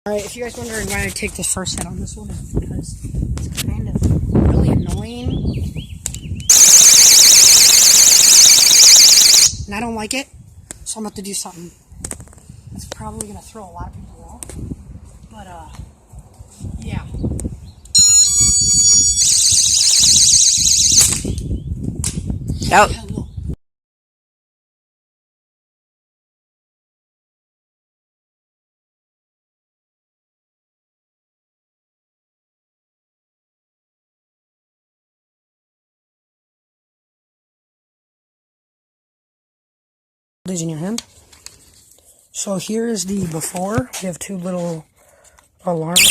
Alright, if you guys wondering why I take the first hit on this one, it's because it's kind of really annoying. And I don't like it, so I'm going to have to do something that's probably going to throw a lot of people off. But, yeah. Out. These in your hand. So here is the before. We have two little alarms.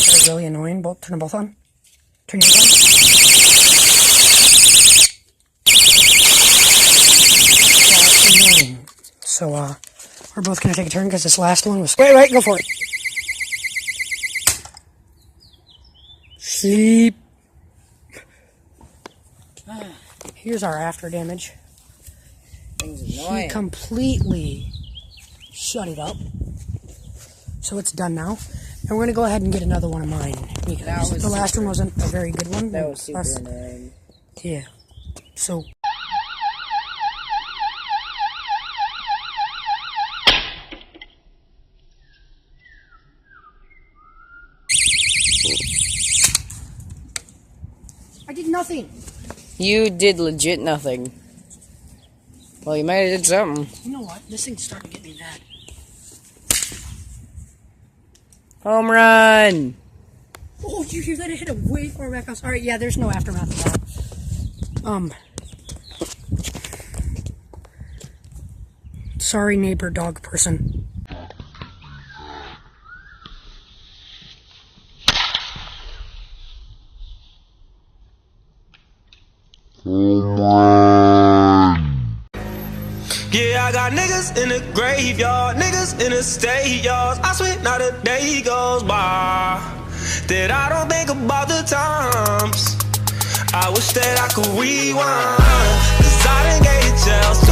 They're really annoying. Turn them both on. Turn yours on. Yeah, it's annoying. So we're both gonna take a turn because this last one was. Wait, go for it. Sleep. Here's our after damage. He completely shut it up. So it's done now. And we're going to go ahead and get another one of mine. Because the last one wasn't a very good one. That was super annoying. Yeah. So... I did nothing. You did legit nothing. Well, you might have did something. You know what? This thing's starting to get me mad. Home run! Oh, did you hear that? It hit a way far back house. Alright, yeah, there's no aftermath of that. Sorry, neighbor dog person. Yeah, I got niggas in the graveyard, niggas in the state yards. I swear not a day goes by that I don't think about the times. I wish that I could rewind, 'cause I done gave chills